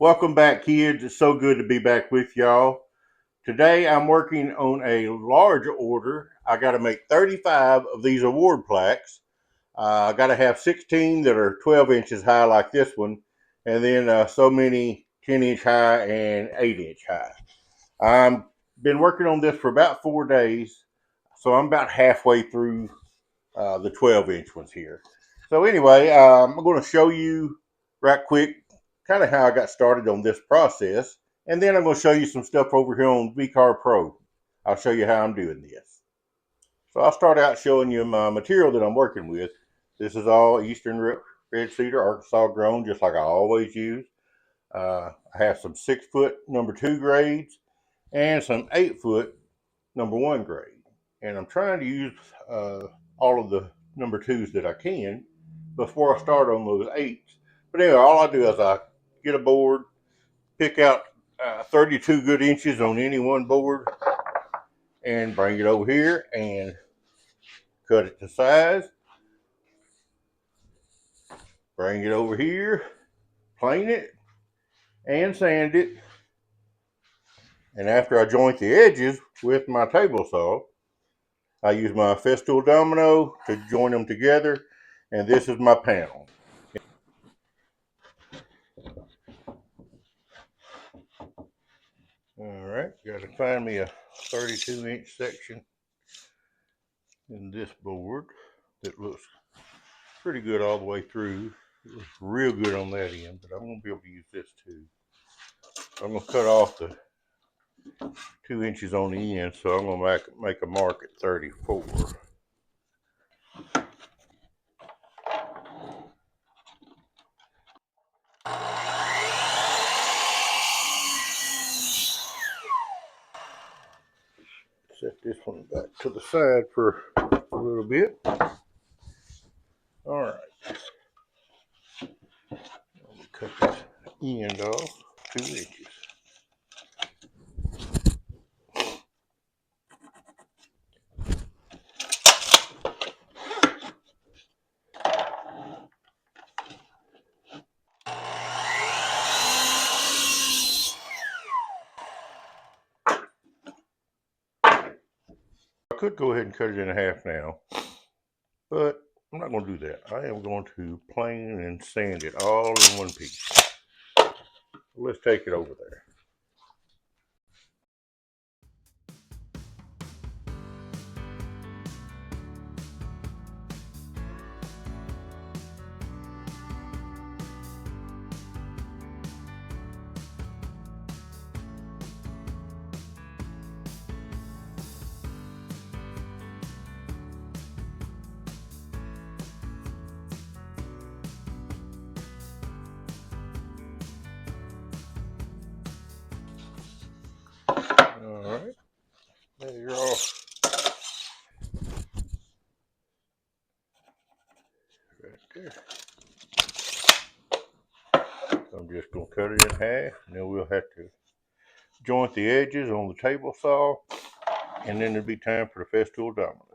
Welcome back, kids. It's so good to be back with y'all. Today I'm working on a large order. I got to make 35 of these award plaques. I got to have 16 that are 12 inches high like this one, and then so many 10-inch high and 8-inch high. I've been working on this for about 4 days, so I'm about halfway through the 12-inch ones here. So anyway, I'm going to show you right quick kind of how I got started on this process. And then I'm going to show you some stuff over here on VCarve Pro. I'll show you how I'm doing this. So I'll start out showing you my material that I'm working with. This is all Eastern Red Cedar, Arkansas grown, just like I always use. I have some 6-foot #2 grades and some 8-foot #1 grade. And I'm trying to use all of the #2s that I can before I start on those 8s. But anyway, all I do is I get a board, pick out 32 good inches on any one board, and bring it over here and cut it to size. Bring it over here, plane it, and sand it. And after I joint the edges with my table saw, I use my Festool Domino to join them together, and this is my panel. All right, got to find me a 32-inch section in this board that looks pretty good all the way through. It looks real good on that end, but I'm going to be able to use this too. I'm going to cut off the 2 inches on the end, so I'm going to make a mark at 34. Set this one back to the side for a little bit. All right. I'm going to cut this end off 2 inches. I could go ahead and cut it in half now, but I'm not going to do that. I am going to plane and sand it all in one piece. Let's take it over there. All right, there you're off. Right there. I'm just going to cut it in half, and then we'll have to joint the edges on the table saw, and then it'll be time for the Festool Domino.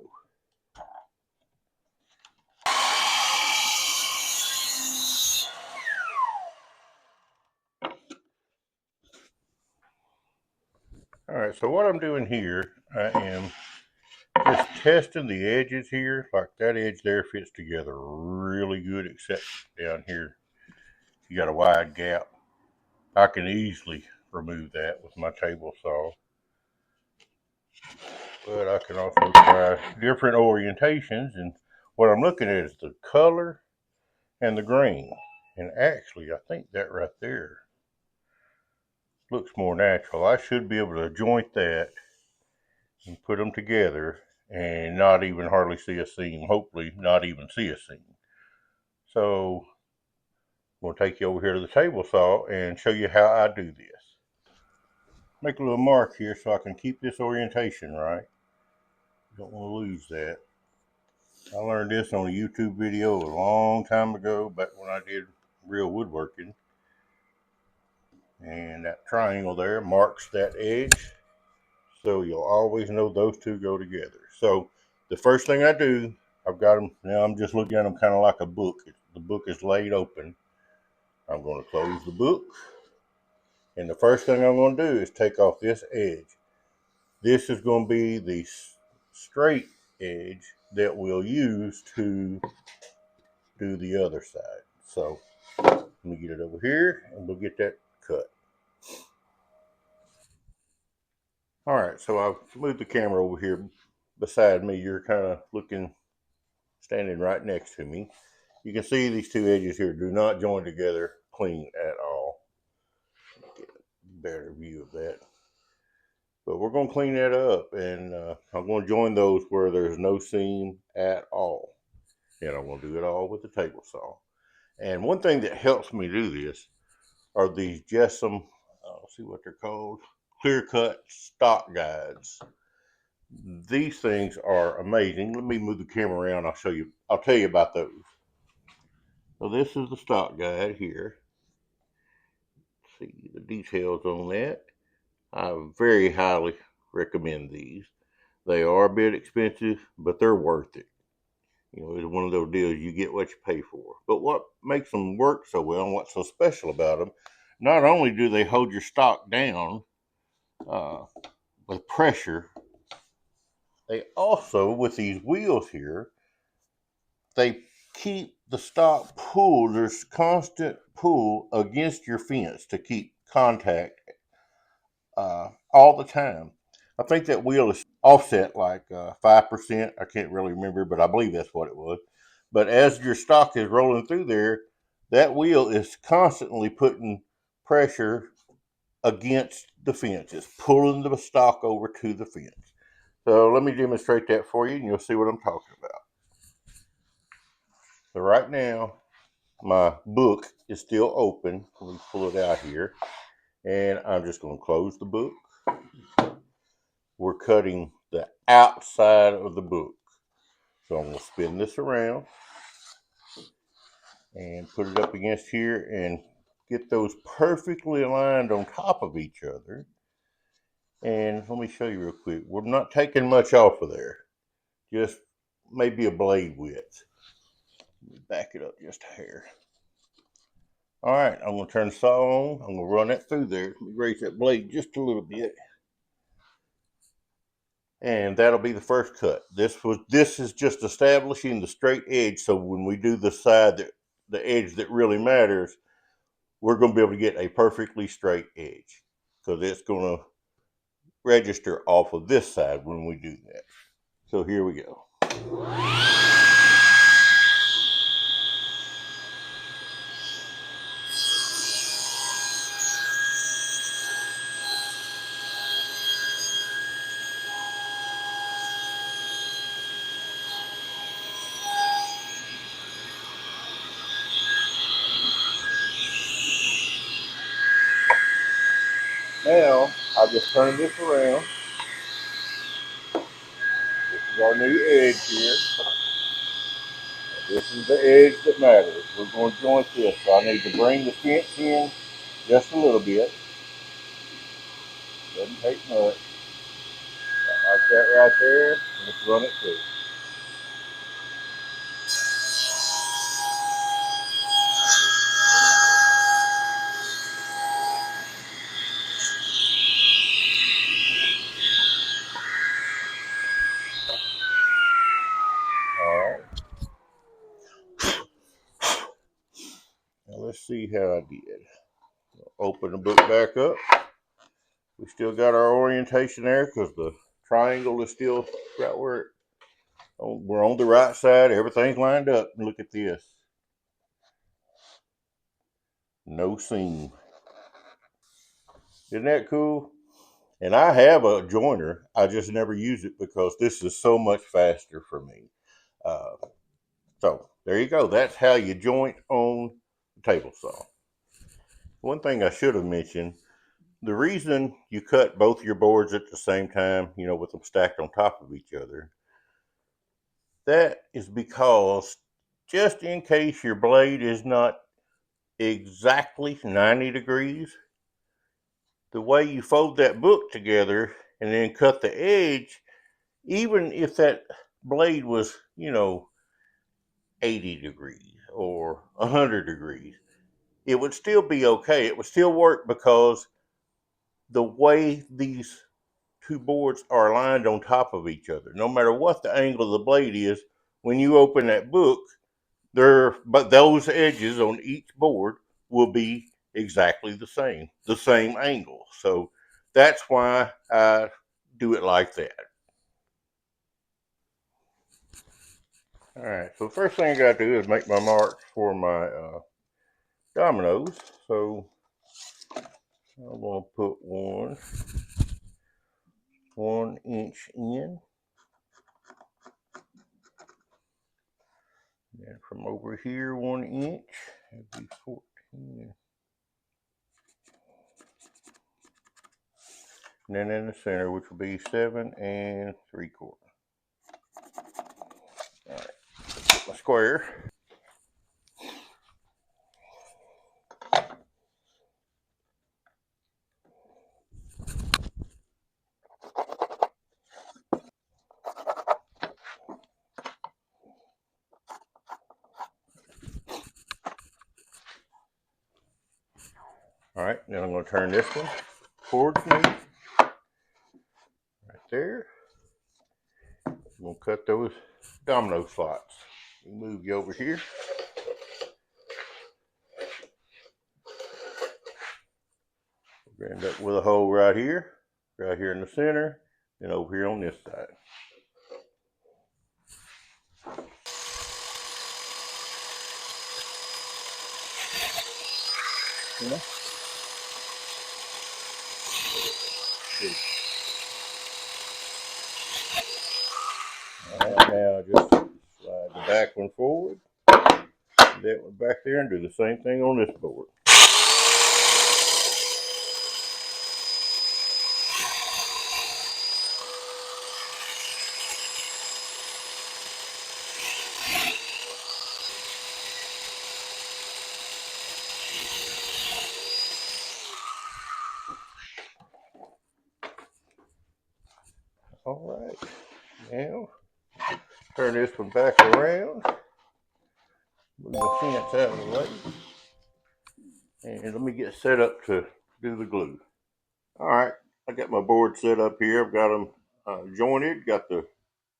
All right, so what I'm doing here, I am just testing the edges here. Like that edge there fits together really good, except down here you got a wide gap. I can easily remove that with my table saw, but I can also try different orientations, and what I'm looking at is the color and the grain. And actually, I think that right there looks more natural. I should be able to joint that and put them together and not even hardly see a seam. Hopefully not even see a seam. So I'm going to take you over here to the table saw and show you how I do this. Make a little mark here so I can keep this orientation right. Don't want to lose that. I learned this on a YouTube video a long time ago, back when I did real woodworking. And that triangle there marks that edge, so you'll always know those two go together. So the first thing I do, I've got them, now I'm just looking at them kind of like a book. The book is laid open. I'm going to close the book, And the first thing I'm going to do is take off this edge. This is going to be the straight edge that we'll use to do the other side. So let me get it over here and we'll get that cut. All right, so I've moved the camera over here beside me. You're kind of standing right next to me. You can see these two edges here do not join together clean at all. Get a better view of that. But we're going to clean that up, and I'm going to join those where there's no seam at all. And I'm going to do it all with the table saw. And one thing that helps me do this are these Jessem, let's see what they're called, clear cut stock guides. These things are amazing. Let me move the camera around. I'll tell you about those. So this is the stock guide here. See the details on that. I very highly recommend these. They are a bit expensive, but they're worth it. You know, it's one of those deals, you get what you pay for. But what makes them work so well and what's so special about them, not only do they hold your stock down with pressure, they also, with these wheels here, they keep the stock pulled. There's constant pull against your fence to keep contact all the time. I think that wheel is offset like 5%. I can't really remember, but I believe that's what it was. But as your stock is rolling through there, that wheel is constantly putting pressure against the fence. It's pulling the stock over to the fence. So let me demonstrate that for you, and you'll see what I'm talking about. So right now, my book is still open. Let me pull it out here, and I'm just going to close the book. We're cutting the outside of the book. So I'm going to spin this around and put it up against here and get those perfectly aligned on top of each other. And let me show you real quick. We're not taking much off of there, just maybe a blade width. Let me back it up just a hair. All right, I'm going to turn the saw on. I'm going to run that through there. Let me raise that blade just a little bit. And that'll be the first cut. This is just establishing the straight edge, so when we do the side the edge that really matters, we're going to be able to get a perfectly straight edge, because it's going to register off of this side when we do that. So here we go. Now, I just turn this around. This is our new edge here. This is the edge that matters. We're going to joint this. So I need to bring the fence in just a little bit. Doesn't take much. Like that right there. Let's run it through. All right. Now let's see how I did. Open the book back up. We still got our orientation there because the triangle is still right where we're on the right side. Everything's lined up. And look at this. No seam. Isn't that cool? And I have a joiner. I just never use it because this is so much faster for me. So there you go. That's how you joint on the table saw. One thing I should have mentioned, the reason you cut both your boards at the same time, you know, with them stacked on top of each other, that is because just in case your blade is not exactly 90 degrees, the way you fold that book together and then cut the edge, even if that blade was, you know, 80 degrees or 100 degrees, it would still be okay. It would still work because the way these two boards are aligned on top of each other. No matter what the angle of the blade is, when you open that book, but those edges on each board will be exactly the same angle. So that's why I do it like that. All right, so the first thing I got to do is make my marks for my dominoes. So I'm going to put one inch in. And from over here, 1 inch, that'd be 14. And then in the center, which will be 7 3/4. All right, get my square. All right, then I'm going to turn this one towards me, right there. I'm going to cut those domino slots. Move you over here. We'll end up with a hole right here in the center, and over here on this side. You know? All right, now just slide the back one forward, that one back there, and do the same thing on this board. All right, now turn this one back around, move the fence out of the way, and let me get set up to do the glue. All right, I got my board set up here. I've got them jointed, got the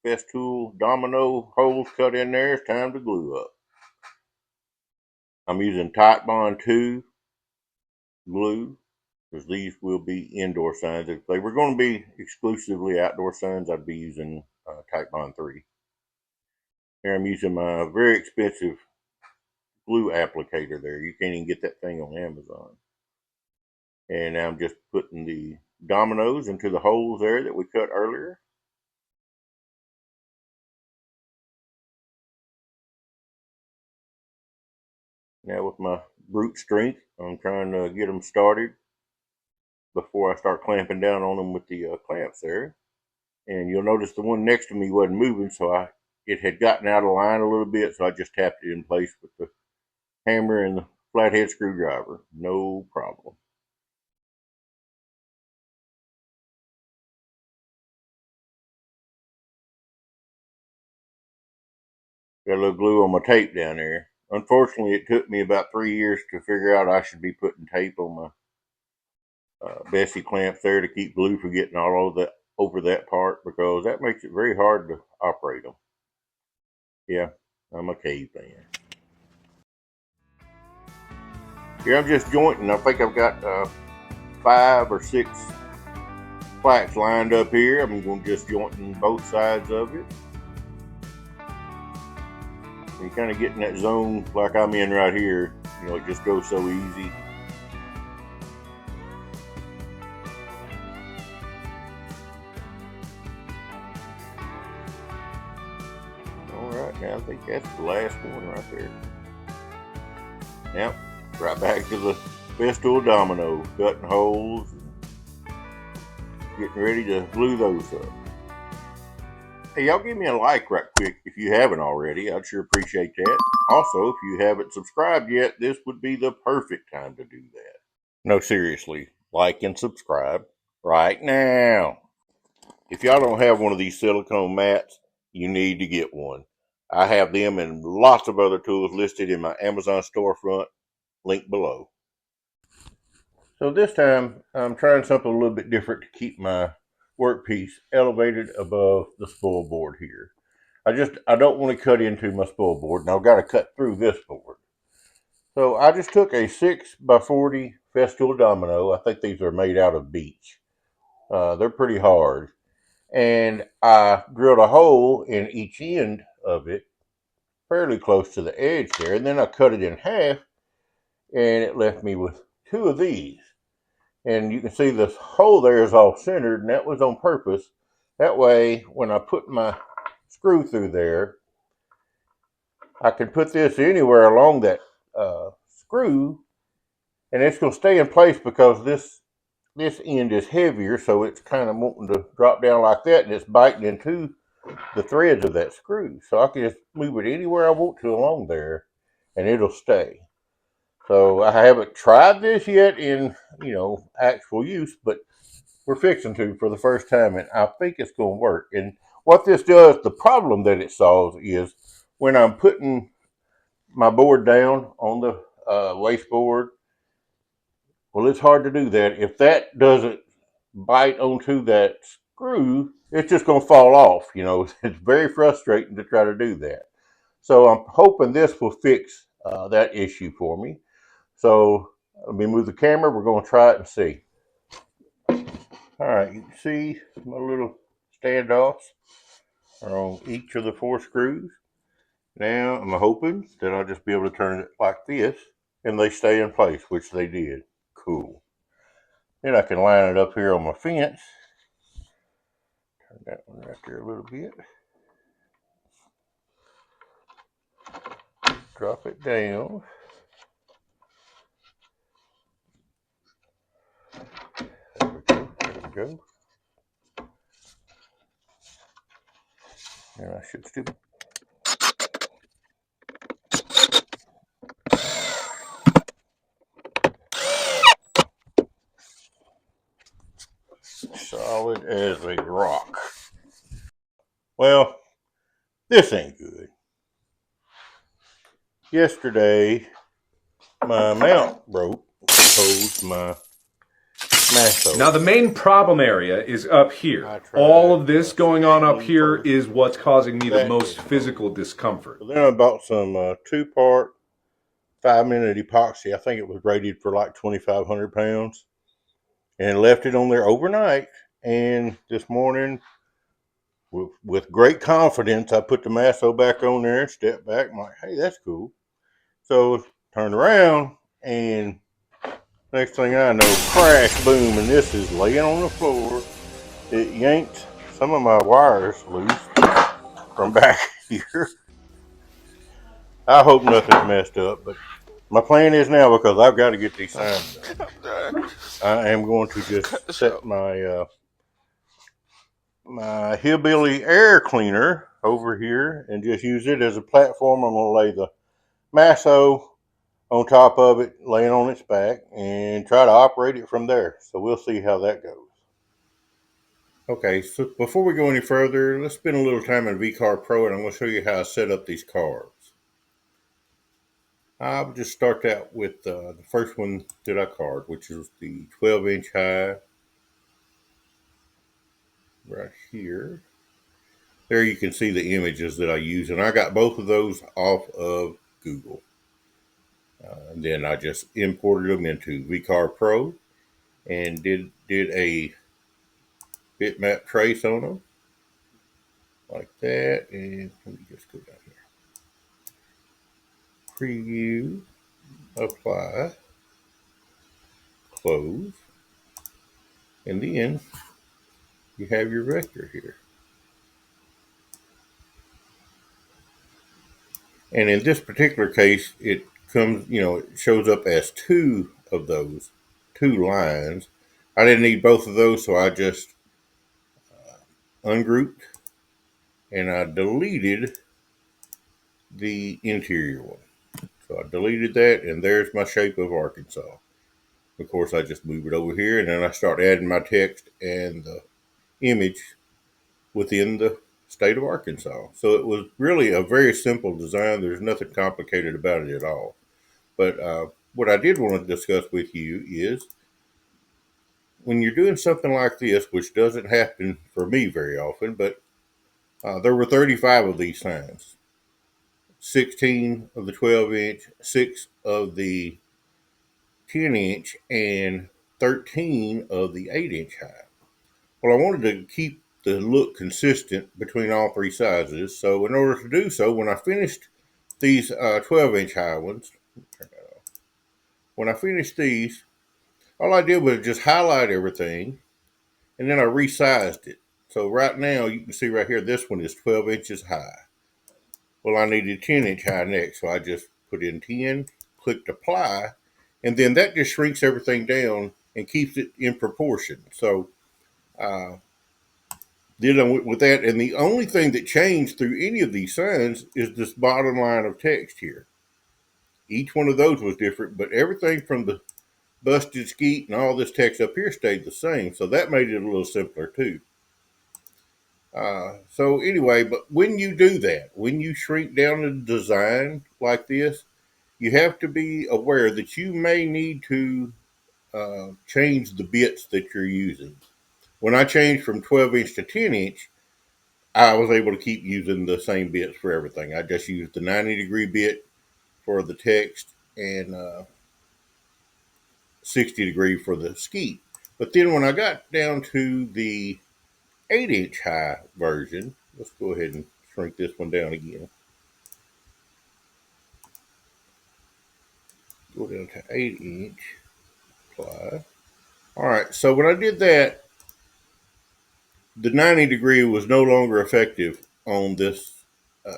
Festool Domino holes cut in there. It's time to glue up. I'm using Titebond 2 glue, because these will be indoor signs. If they were going to be exclusively outdoor signs, I'd be using Titebond 3. Here I'm using my very expensive glue applicator there. You can't even get that thing on Amazon. And now I'm just putting the dominoes into the holes there that we cut earlier. Now with my brute strength, I'm trying to get them started before I start clamping down on them with the clamps there. And you'll notice the one next to me wasn't moving, so it had gotten out of line a little bit, so I just tapped it in place with the hammer and the flathead screwdriver. No problem. Got a little glue on my tape down there. Unfortunately, it took me about 3 years to figure out I should be putting tape on my Bessie clamps there to keep glue from getting all over that part, because that makes it very hard to operate them. Yeah, I'm a caveman. Here I'm just jointing. I think I've got 5 or 6 plaques lined up here. I'm going to just jointing both sides of it. And kind of getting that zone like I'm in right here. You know, it just goes so easy. Alright, now I think that's the last one right there. Yep, right back to the Festool Domino, cutting holes and getting ready to glue those up. Hey, y'all give me a like right quick if you haven't already. I'd sure appreciate that. Also, if you haven't subscribed yet, this would be the perfect time to do that. No, seriously, like and subscribe right now. If y'all don't have one of these silicone mats, you need to get one. I have them and lots of other tools listed in my Amazon storefront, link below. So this time I'm trying something a little bit different to keep my workpiece elevated above the spool board here. I don't want to cut into my spool board, and I've got to cut through this board. So I just took a 6x40 Festool Domino. I think these are made out of beech. They're pretty hard. And I drilled a hole in each end of it, fairly close to the edge there. And then I cut it in half, and it left me with two of these. And you can see this hole there is off centered, and that was on purpose. That way, when I put my screw through there, I can put this anywhere along that screw, and it's going to stay in place because this end is heavier, so it's kind of wanting to drop down like that, and it's biting into the threads of that screw. So I can just move it anywhere I want to along there, and it'll stay. So I haven't tried this yet in, actual use, but we're fixing to for the first time, and I think it's going to work. And what this does, the problem that it solves is when I'm putting my board down on the wasteboard, well, it's hard to do that. If that doesn't bite onto that screw, it's just going to fall off. It's very frustrating to try to do that. So I'm hoping this will fix that issue for me. So let me move the camera. We're going to try it and see. All right, you can see my little standoffs are on each of the 4 screws. Now I'm hoping that I'll just be able to turn it like this and they stay in place, which they did. Cool. Then I can line it up here on my fence. Turn that one right there a little bit. Drop it down. There we go. There we go. And I should still. Solid as a rock. Well, this ain't good. Yesterday, my mount broke. Opposed my Masso. Now the main problem area is up here. All of this going on up here is what's causing me the most physical discomfort. So then I bought some 2-part 5-minute epoxy. I think it was rated for like 2,500 pounds. And left it on there overnight. And this morning, with great confidence, I put the Masso back on there and stepped back. I'm like, hey, that's cool. So turned around, and next thing I know, crash, boom, and this is laying on the floor. It yanked some of my wires loose from back here. I hope nothing's messed up, but my plan is now, because I've got to get these signs done, I am going to just set my my hillbilly air cleaner over here and just use it as a platform. I'm going to lay the Masso on top of it, laying on its back, and try to operate it from there. So we'll see how that goes. Okay, so before we go any further, let's spend a little time in VCarve Pro, and I'm going to show you how I set up these carves. I'll just start out with the first one that I carved, which is the 12-inch high right here. There you can see the images that I use, and I got both of those off of Google. And then I just imported them into VCarve Pro and did a bitmap trace on them like that. And let me just go down here. Preview, apply, close, and then you have your vector here. And in this particular case, it comes, it shows up as 2 of those, 2 lines. I didn't need both of those, so I just ungrouped and I deleted the interior one. So I deleted that, and there's my shape of Arkansas. Of course, I just move it over here, and then I start adding my text and the image within the state of Arkansas. So it was really a very simple design. There's nothing complicated about it at all. But what I did want to discuss with you is when you're doing something like this, which doesn't happen for me very often, but there were 35 of these signs. 16 of the 12-inch, 6 of the 10-inch, and 13 of the 8-inch high. Well, I wanted to keep the look consistent between all three sizes, so in order to do so, when I finished these 12-inch high ones, when I finished these, all I did was just highlight everything, and then I resized it. So right now, you can see right here, this one is 12 inches high. Well, I needed 10-inch high next, so I just put in 10, clicked apply, and then that just shrinks everything down and keeps it in proportion. So then I went with that, and the only thing that changed through any of these signs is this bottom line of text here. Each one of those was different, but everything from the busted skeet and all this text up here stayed the same, so that made it a little simpler too. So anyway, but when you do that, when you shrink down a design like this, you have to be aware that you may need to change the bits that you're using. When I changed from 12-inch to 10-inch, I was able to keep using the same bits for everything. I just used the 90-degree bit for the text and 60-degree for the skeet. But then when I got down to the 8-inch high version, let's go ahead and shrink this one down again. Go down to 8-inch, apply. All right, so when I did that, the 90-degree was no longer effective on this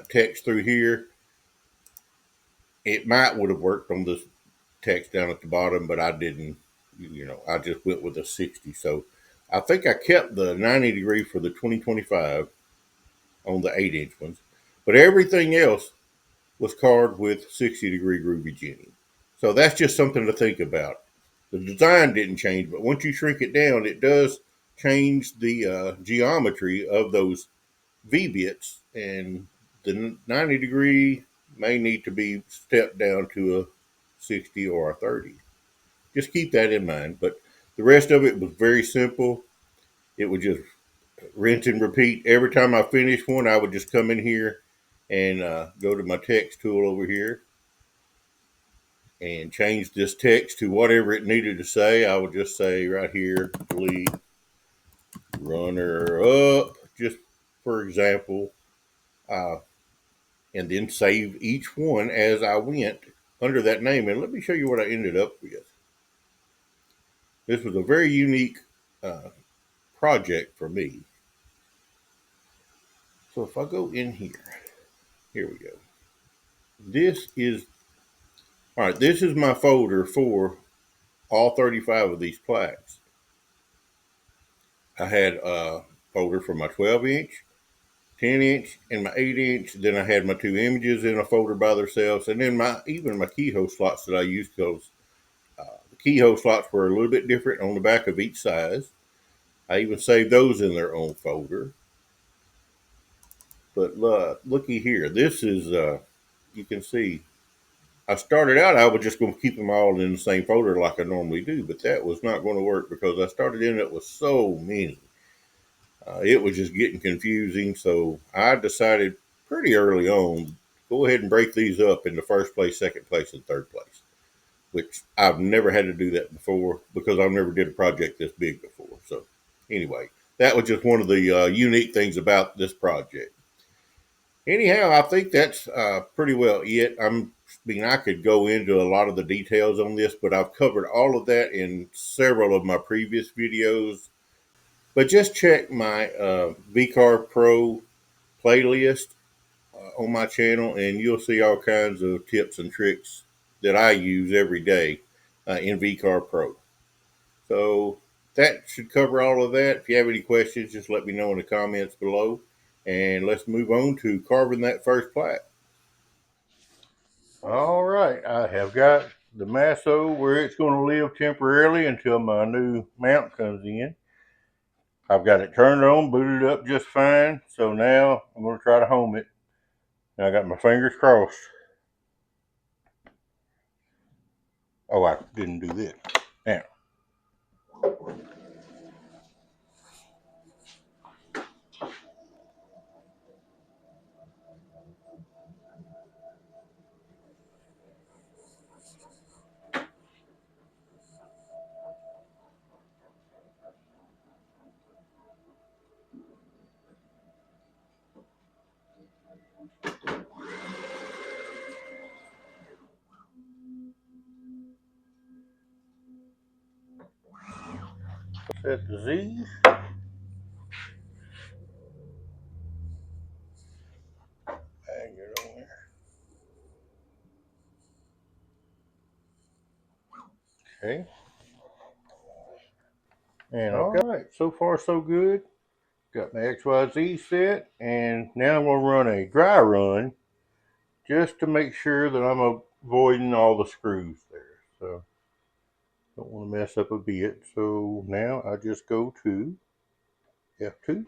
text through here. It might would have worked on this text down at the bottom, but I didn't, I just went with a 60. So I think I kept the 90-degree for the 2025 on the 8-inch ones, but everything else was carved with 60-degree groovy Jenny. So that's just something to think about. The design didn't change, but once you shrink it down, it does change the geometry of those V-bits, and the 90-degree may need to be stepped down to a 60 or a 30. Just keep that in mind. But the rest of it was very simple. It would just rinse and repeat. Every time I finished one, I would just come in here and go to my text tool over here and change this text to whatever it needed to say. I would just say right here, delete runner up, just for example, and then save each one as I went under that name. And let me show you what I ended up with. This was a very unique project for me. So if I go in here we go. This is, all right, this is my folder for all 35 of these plaques. I had a folder for my 12-inch, 10-inch, and my 8-inch. Then I had my two images in a folder by themselves, and then even my keyhole slots that I used, because the keyhole slots were a little bit different on the back of each size. I even saved those in their own folder. But looky here, this is, you can see, I started out, I was just going to keep them all in the same folder like I normally do, but that was not going to work because I started in it with so many. It was just getting confusing, so I decided pretty early on, go ahead and break these up into first place, second place, and third place, which I've never had to do that before because I've never did a project this big before. So anyway, that was just one of the unique things about this project. Anyhow, I think that's pretty well it. I could go into a lot of the details on this, but I've covered all of that in several of my previous videos. But just check my VCarve Pro playlist on my channel, and you'll see all kinds of tips and tricks that I use every day in VCarve Pro. So that should cover all of that. If you have any questions, just let me know in the comments below. And let's move on to carving that first plaque. All right, I have got the Masso where it's going to live temporarily until my new mount comes in. I've got it turned on, booted up just fine. So now I'm going to try to home it. And I got my fingers crossed. Oh, I didn't do this. Now, Set the Z. Hang it on there. Okay. And alright, so far so good. Got my XYZ set, and now I'm going to run a dry run just to make sure that I'm avoiding all the screws there. So, don't want to mess up a bit. So now I just go to F2,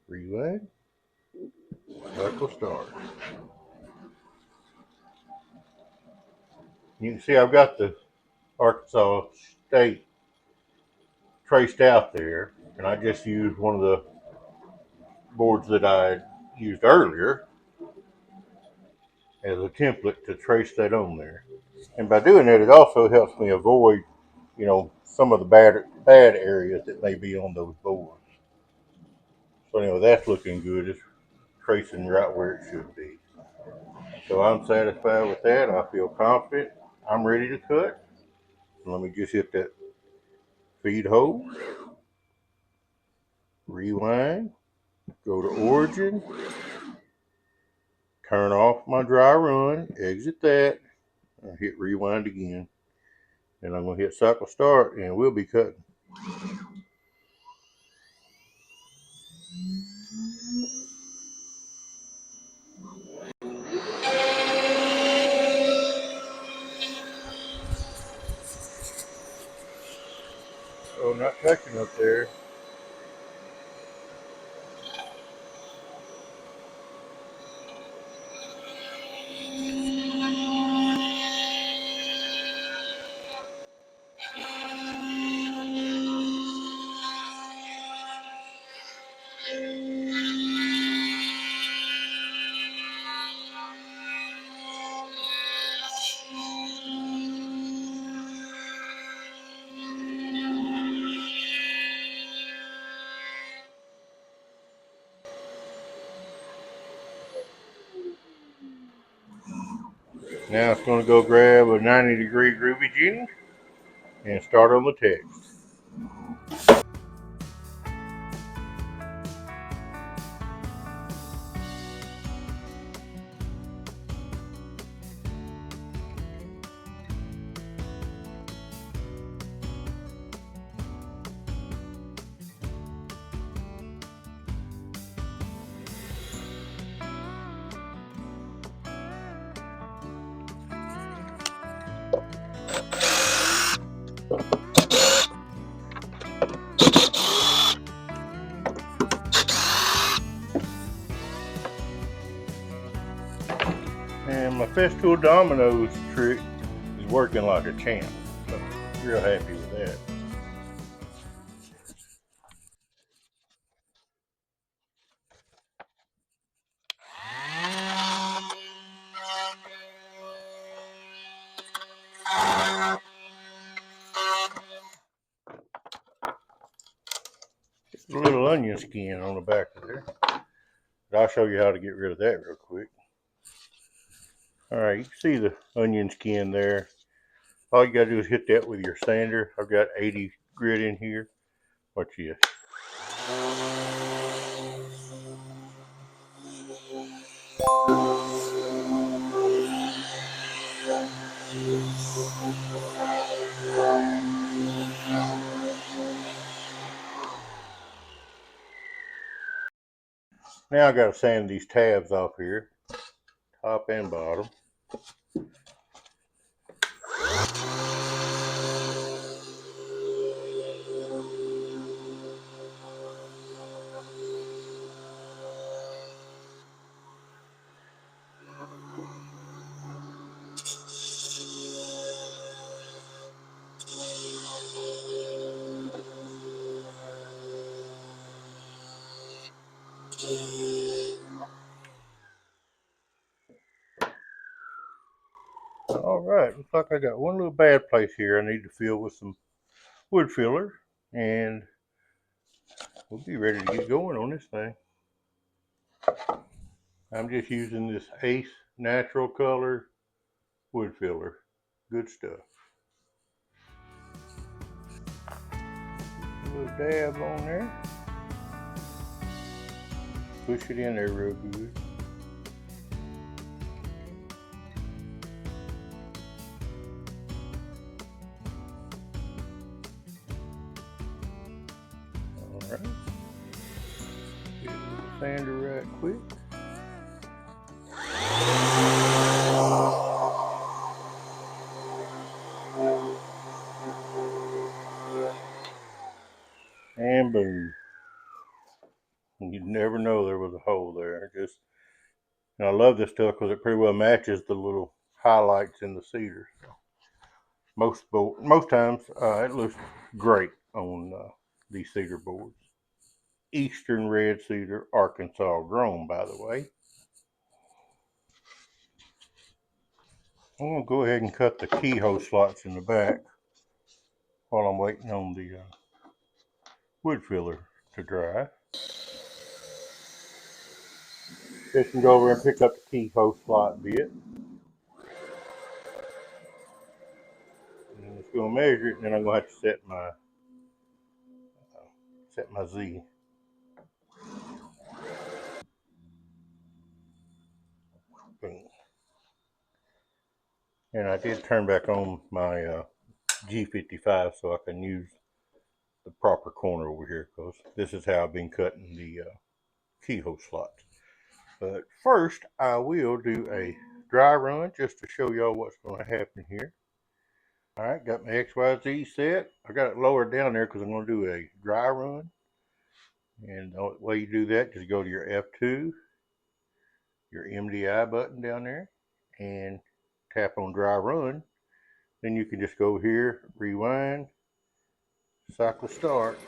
rewind, cycle start. You can see I've got the Arkansas State traced out there, and I just used one of the boards that I used earlier as a template to trace that on there. And by doing that, it also helps me avoid, some of the bad areas that may be on those boards. So anyway, that's looking good. It's tracing right where it should be. So I'm satisfied with that. I feel confident. I'm ready to cut. Let me just hit that feed hole, rewind, go to origin, turn off my dry run, exit that, and hit rewind again. And I'm going to hit cycle start, and we'll be cutting. Oh, not touching up there. Now it's going to go grab a 90-degree groovy genie and start on the text. And my Festool Domino's trick is working like a champ. So, real happy with that. A little onion skin on the back of there. But I'll show you how to get rid of that real quick. Alright, you can see the onion skin there. All you gotta do is hit that with your sander. I've got 80 grit in here. Watch this. Now I gotta sand these tabs off here, top and bottom. Alright, looks like I got one little bad place here I need to fill with some wood filler, and we'll be ready to get going on this thing. I'm just using this Ace Natural Color wood filler. Good stuff. little dab on there. Push it in there real good. Alright. Get a little sander right quick. And boom. You'd never know there was a hole there. And I love this stuff because it pretty well matches the little highlights in the cedar. Most times it looks great on these cedar boards. Eastern red cedar, Arkansas grown, by the way. I'm going to go ahead and cut the keyhole slots in the back while I'm waiting on the wood filler to dry. Just can go over and pick up the keyhole slot bit. And I'm just going to measure it, and then I'm going to have to set my Z. Boom. And I did turn back on my G55 so I can use the proper corner over here, because this is how I've been cutting the keyhole slots. But first, I will do a dry run just to show y'all what's going to happen here. Alright, got my XYZ set. I got it lowered down there because I'm going to do a dry run. And the way you do that, just go to your F2, your MDI button down there, and tap on dry run. Then you can just go here, rewind, cycle start,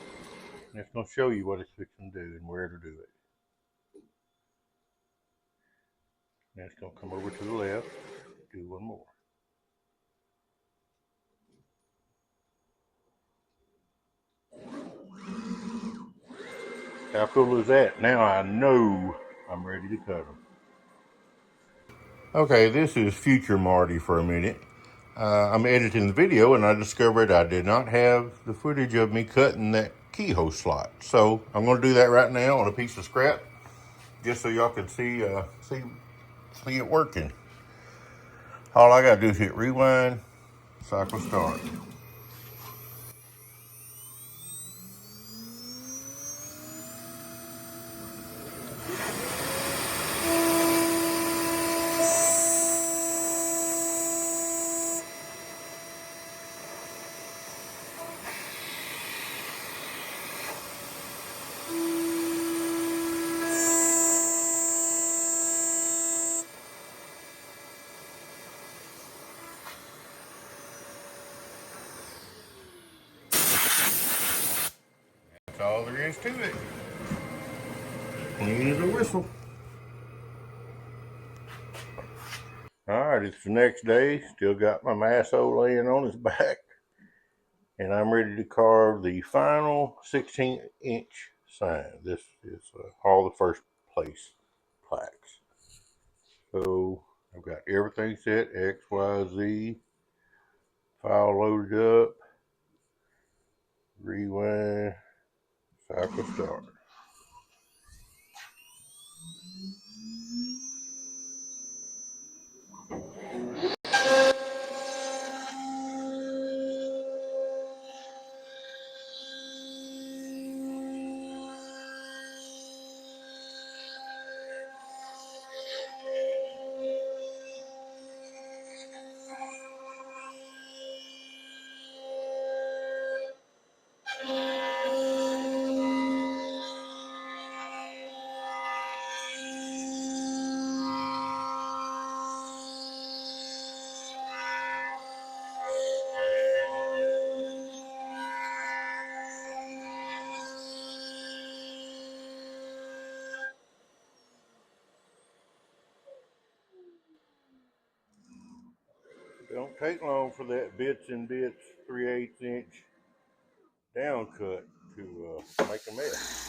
and it's going to show you what it's fixing to do and where to do it. Now it's going to come over to the left, do one more. How cool is that? Now I know I'm ready to cut them. Okay, this is future Marty for a minute. I'm editing the video and I discovered I did not have the footage of me cutting that keyhole slot. So I'm going to do that right now on a piece of scrap, just so y'all can see it working. All I got to do is hit rewind, cycle start. That's all there is to it. Clean as a whistle. Alright, it's the next day. Still got my Masso laying on his back. And I'm ready to carve the final 16-inch sign. This is all the first place plaques. So I've got everything set, X, Y, Z, file loaded up, rewind, cycle start. Don't take long for that bits and bits 3/8 inch down cut to make a mess.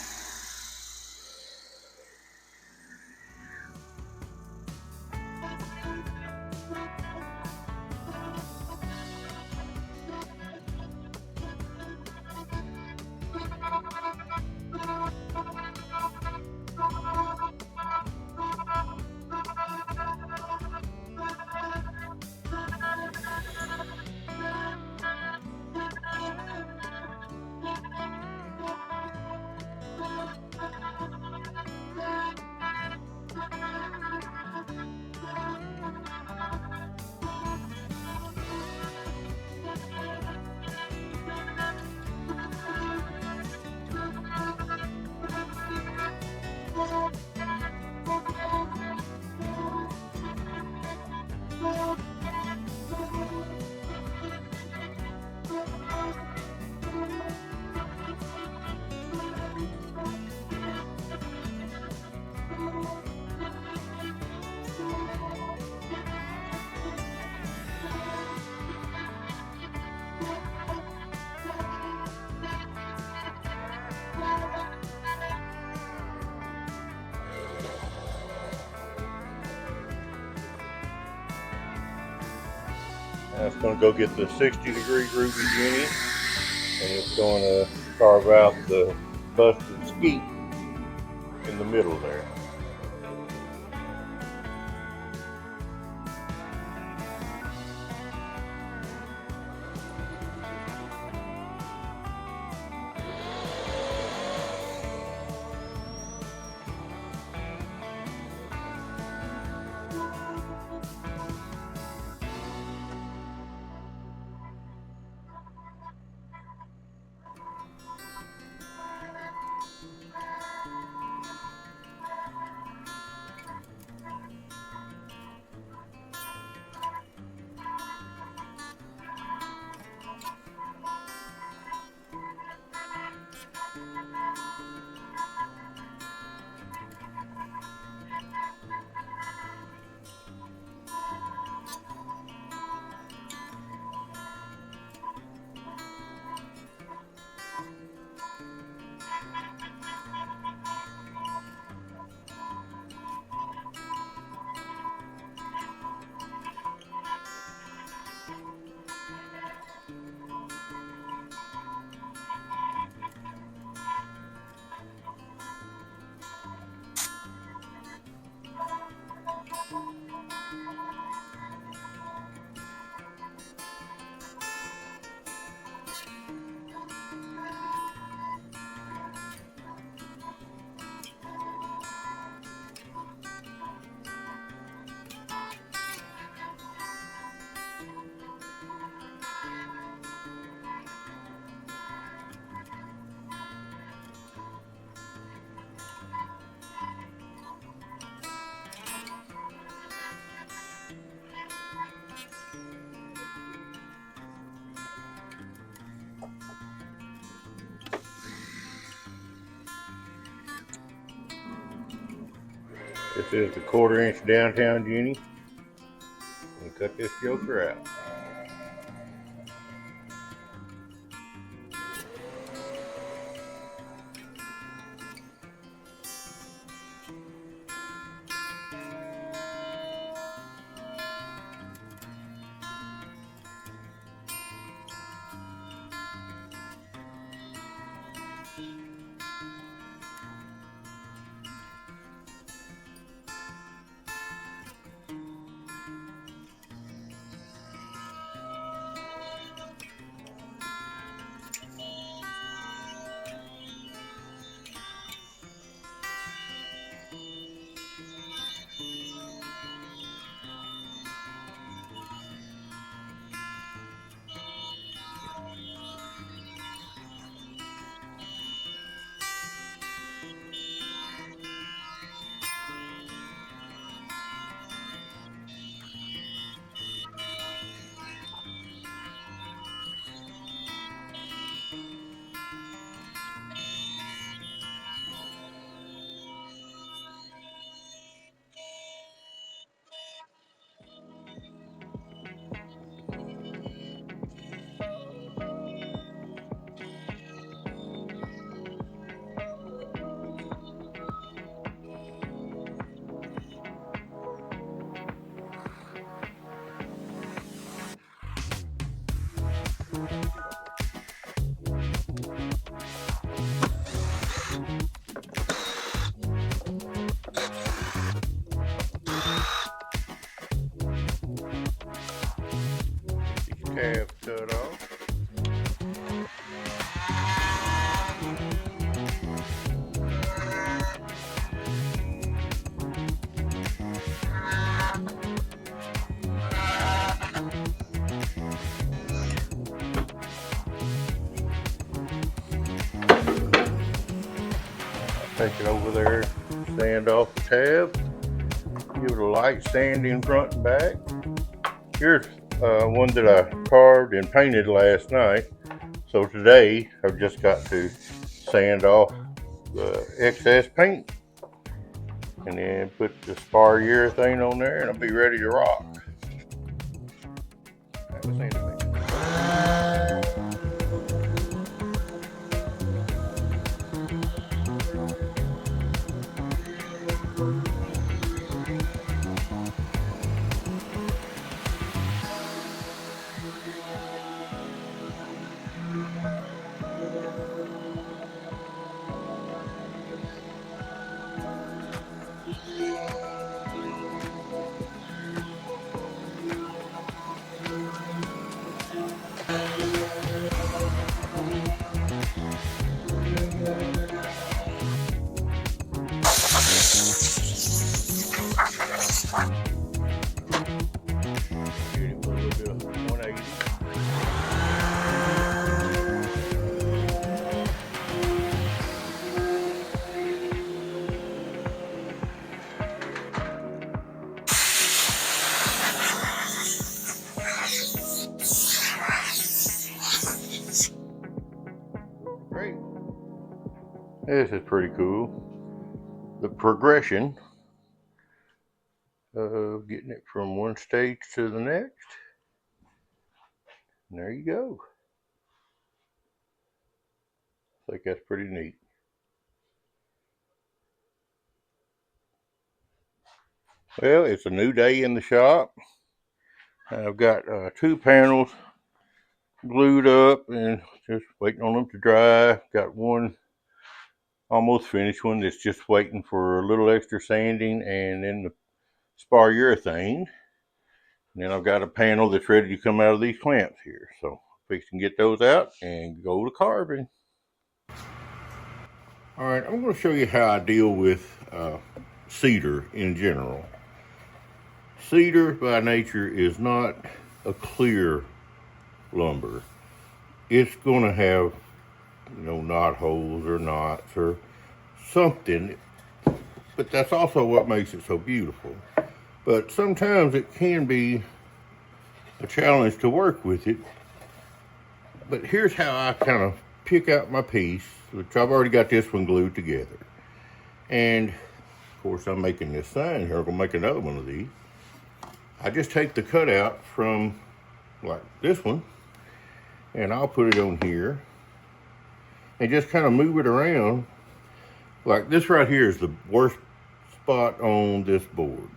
Now it's going to go get the 60-degree Ruby Jenny, and it's going to carve out the busted skeet in the middle there. This is the 1/4 inch downtown Jenny. And cut this joker out. Tab cut off. Take it over there, stand off the tab, give it a light sand in front and back. Here's one that I carved and painted last night. So today I've just got to sand off the excess paint and then put the spar urethane on there, and I'll be ready to rock. Great. This is pretty cool. The progression of getting it from one stage to the next. And there you go. I think that's pretty neat. Well, it's a new day in the shop. I've got 2 panels glued up and just waiting on them to dry. Got one almost finished one that's just waiting for a little extra sanding, and then the spar urethane. And then I've got a panel that's ready to come out of these clamps here. So we can get those out and go to carving. All right, I'm going to show you how I deal with cedar in general. Cedar by nature is not a clear lumber. It's going to have, knot holes or knots or something, but that's also what makes it so beautiful. But sometimes it can be a challenge to work with it. But here's how I kind of pick out my piece, which I've already got this one glued together. And of course I'm making this sign here. I'm gonna make another one of these. I just take the cutout from like this one and I'll put it on here and just kind of move it around. Like this right here is the worst spot on this board.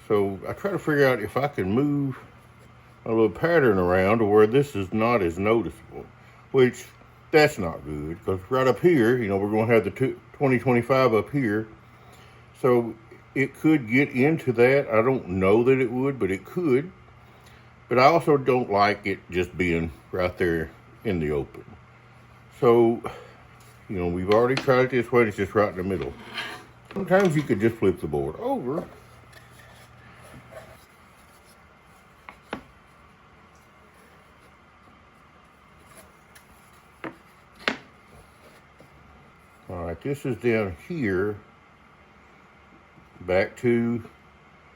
So I try to figure out if I can move a little pattern around to where this is not as noticeable, which that's not good, because right up here, we're going to have the 2025 up here. So it could get into that. I don't know that it would, but it could. But I also don't like it just being right there in the open. So, we've already tried it this way. It's just right in the middle. Sometimes you could just flip the board over. All right, this is down here, back to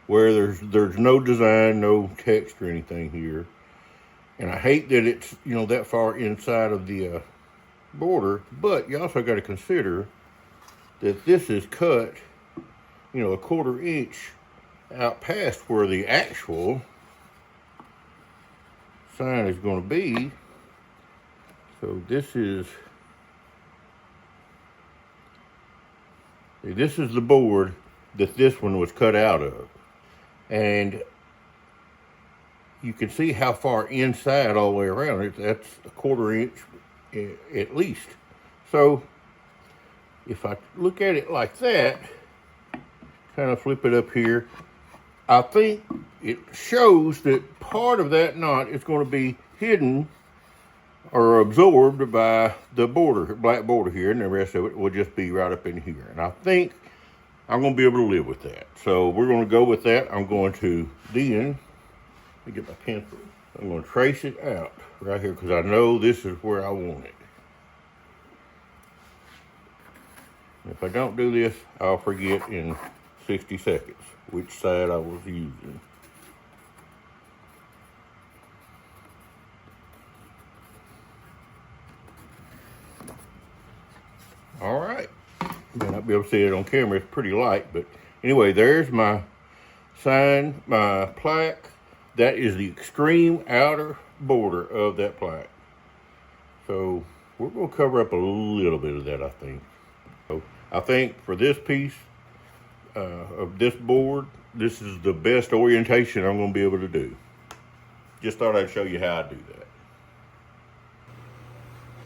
where there's no design, no text or anything here. And I hate that it's, that far inside of the border, but you also got to consider that this is cut, a 1/4 inch out past where the actual sign is going to be. So this is the board that this one was cut out of. And you can see how far inside all the way around it. That's a 1/4 inch at least. So if I look at it like that, kind of flip it up here, I think it shows that part of that knot is going to be hidden or absorbed by the border, black border here, and the rest of it will just be right up in here. And I think I'm going to be able to live with that. So we're going to go with that. I'm going to then, let me get my pencil. I'm going to trace it out right here because I know this is where I want it. If I don't do this, I'll forget in 60 seconds which side I was using. All right. May not be able to see it on camera. It's pretty light, but anyway, there's my sign, my plaque. That is the extreme outer border of that plaque. So we're going to cover up a little bit of that, I think. So I think for this piece of this board, this is the best orientation I'm going to be able to do. Just thought I'd show you how I do that.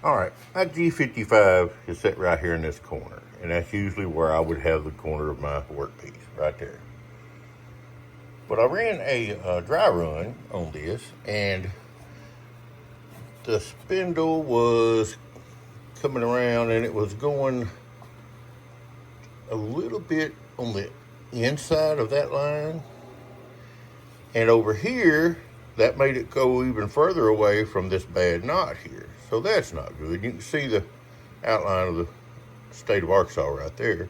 All right, my G55 is set right here in this corner, and that's usually where I would have the corner of my workpiece, right there. But I ran a dry run on this, and the spindle was coming around, and it was going a little bit on the inside of that line. And over here, that made it go even further away from this bad knot here. So that's not good. You can see the outline of the state of Arkansas right there.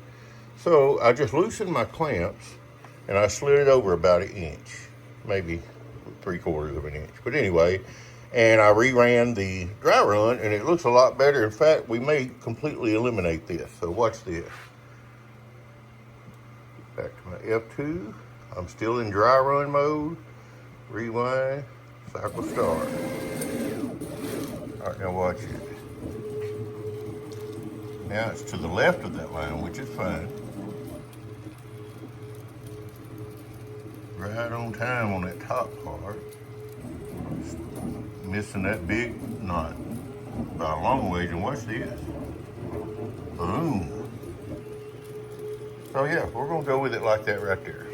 So I just loosened my clamps and I slid it over about 1 inch, maybe 3/4 of an inch. But anyway, and I reran the dry run and it looks a lot better. In fact, we may completely eliminate this. So watch this. Back to my F2. I'm still in dry run mode. Rewind, cycle start. All right, now watch it. Now it's to the left of that line, which is fine. Right on time on that top part. Missing that big knot by a long ways, and watch this. Boom. So yeah, we're gonna go with it like that right there.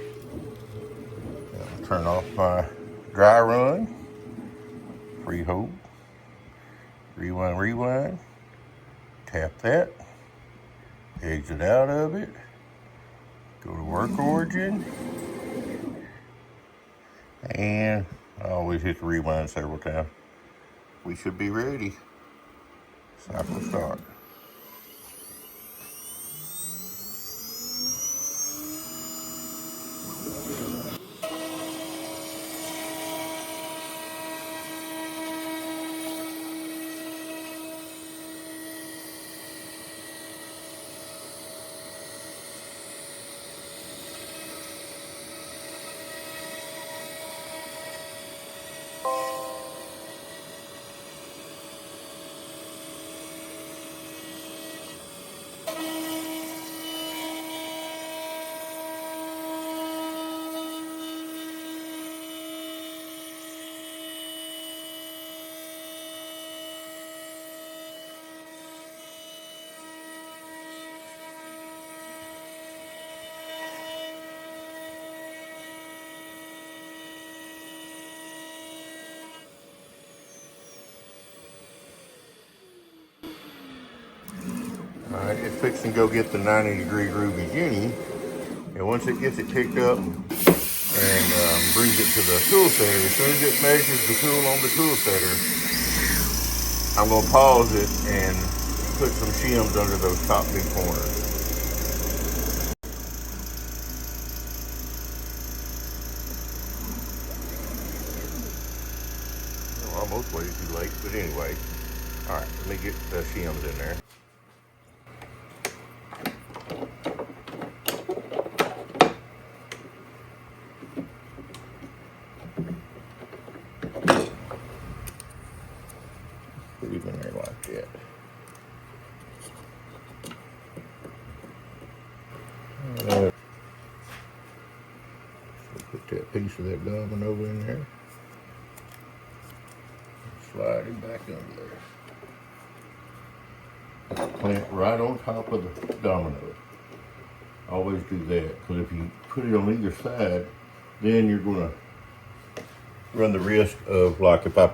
I'll turn off my dry run, free hold, rewind, tap that, exit out of it, go to work origin, and I always hit the rewind several times. We should be ready. Cycle start. All right, it's fixing to go get the 90-degree Ruby Jenny, and once it gets it picked up and brings it to the tool setter, as soon as it measures the tool on the tool setter, I'm going to pause it and put some shims under those top two corners. Well, almost way too late, but anyway. All right, let me get the shims in there. Put it in there like that. Put that piece of that domino in there. Slide it back under there. Clamp right on top of the domino. Always do that, because if you put it on either side, then you're going to run the risk of, like, if I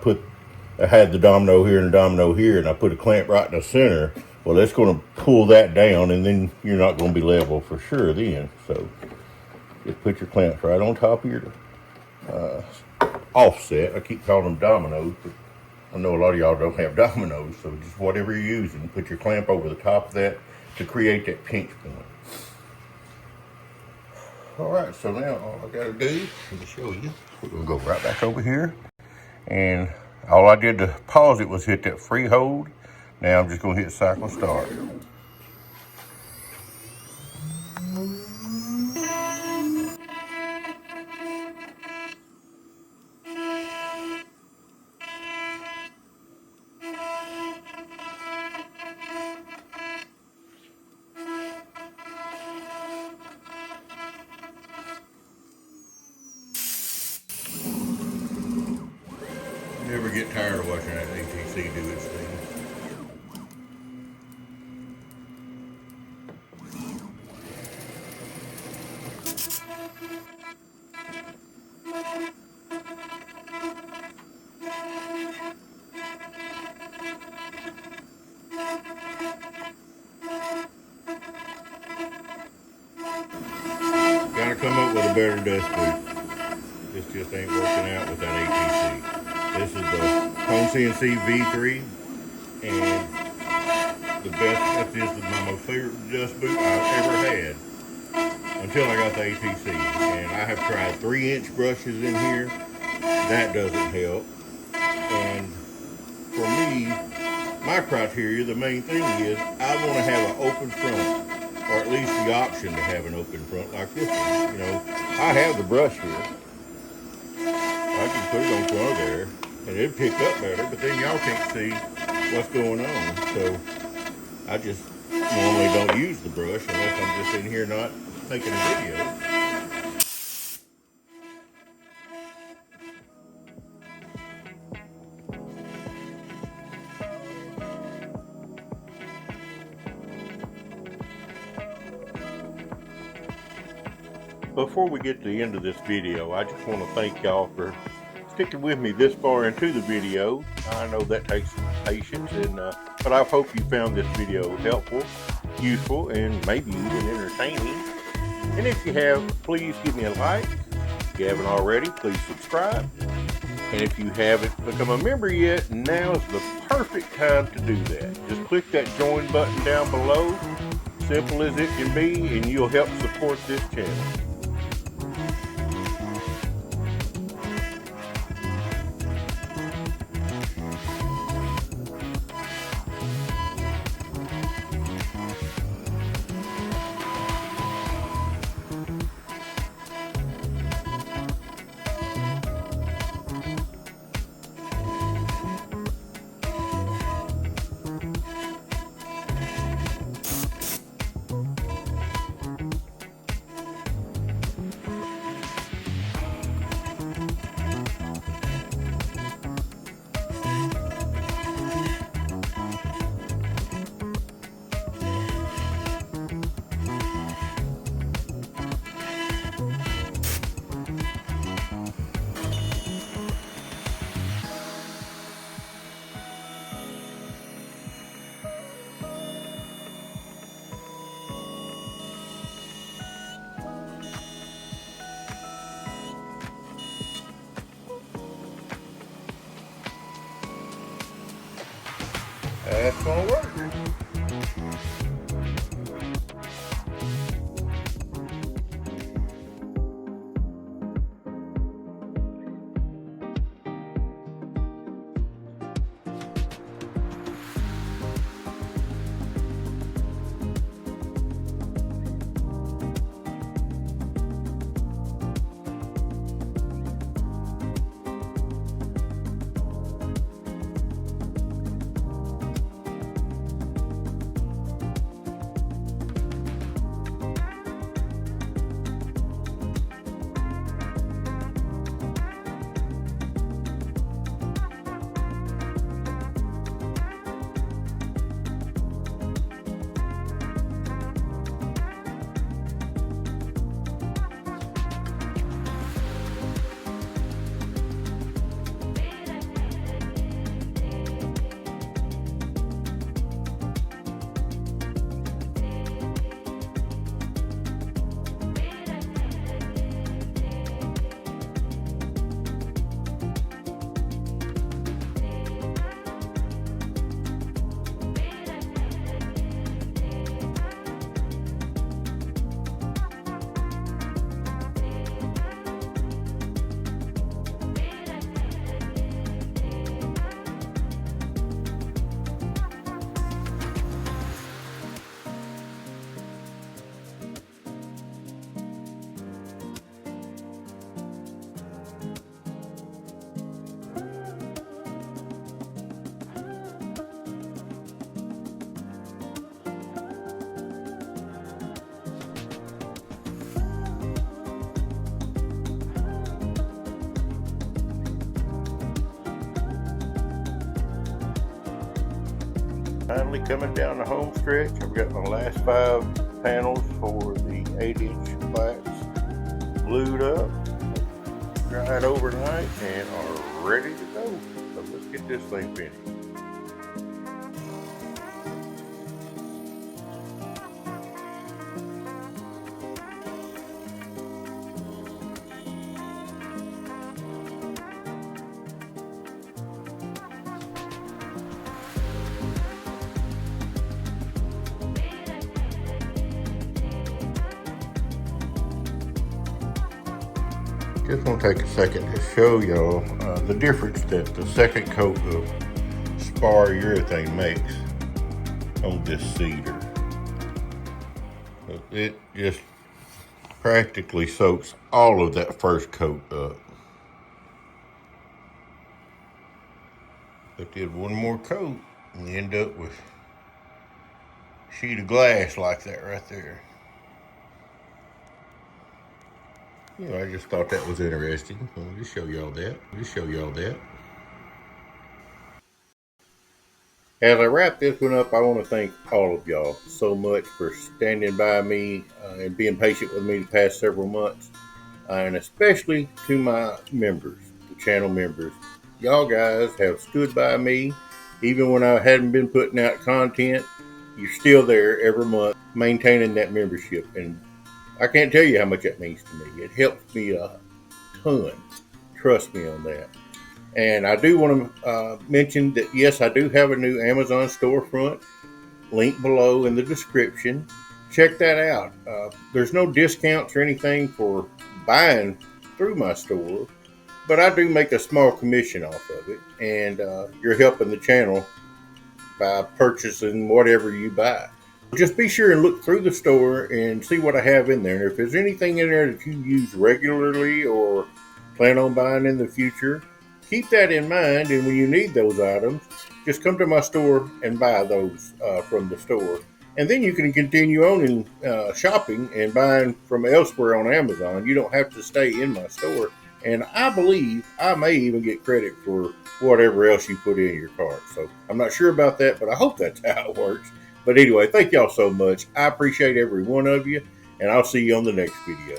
had the domino here and the domino here, and I put a clamp right in the center, well, that's going to pull that down, and then you're not going to be level for sure then. So just put your clamps right on top of your offset. I keep calling them dominoes, but I know a lot of y'all don't have dominoes, so just whatever you're using, put your clamp over the top of that to create that pinch point. All right, so now all I gotta do, let me show you. We're gonna go right back over here, and all I did to pause it was hit that free hold. Now I'm just gonna hit cycle start. Never get tired of watching that ATC do its thing. Gotta come up with a better dust boot. This just ain't working out with that ATC. This is the Home CNC V3, and the best, this is my most favorite dust boot I've ever had until I got the ATC. And I have tried 3-inch brushes in here. That doesn't help. And for me, my criteria, the main thing is I want to have an open front, or at least the option to have an open front like this one. You know, I have the brush here. I can put it on front of there and it'll pick up better, but then y'all can't see what's going on. So I just normally don't use the brush unless I'm just in here not making a video. Before we get to the end of this video, I just want to thank y'all for sticking with me this far into the video. I know that takes some patience, but I hope you found this video helpful, useful, and maybe even entertaining. And if you have, please give me a like. If you haven't already, please subscribe. And if you haven't become a member yet, now is the perfect time to do that. Just click that join button down below, simple as it can be, and you'll help support this channel. That's gonna work. Finally coming down the home stretch. I've got my last 5 panels for the 8-inch plaques glued up, dried overnight, and are ready to go. So let's get this thing finished. Just want to take a second to show y'all the difference that the second coat of spar urethane makes on this cedar. It just practically soaks all of that first coat up. But did one more coat and you end up with a sheet of glass like that right there. You know, I just thought that was interesting. I'll just show y'all that. As I wrap this one up, I want to thank all of y'all so much for standing by me and being patient with me the past several months. And especially to my members, the channel members. Y'all guys have stood by me even when I hadn't been putting out content. You're still there every month maintaining that membership, and I can't tell you how much that means to me. It helps me a ton. Trust me on that. And I do want to mention that, yes, I do have a new Amazon storefront. Link below in the description. Check that out. There's no discounts or anything for buying through my store, but I do make a small commission off of it. And you're helping the channel by purchasing whatever you buy. Just be sure and look through the store and see what I have in there. And if there's anything in there that you use regularly or plan on buying in the future, keep that in mind. And when you need those items, just come to my store and buy those from the store. And then you can continue on in shopping and buying from elsewhere on Amazon. You don't have to stay in my store. And I believe I may even get credit for whatever else you put in your cart. So I'm not sure about that, but I hope that's how it works. But anyway, thank y'all so much. I appreciate every one of you, and I'll see you on the next video.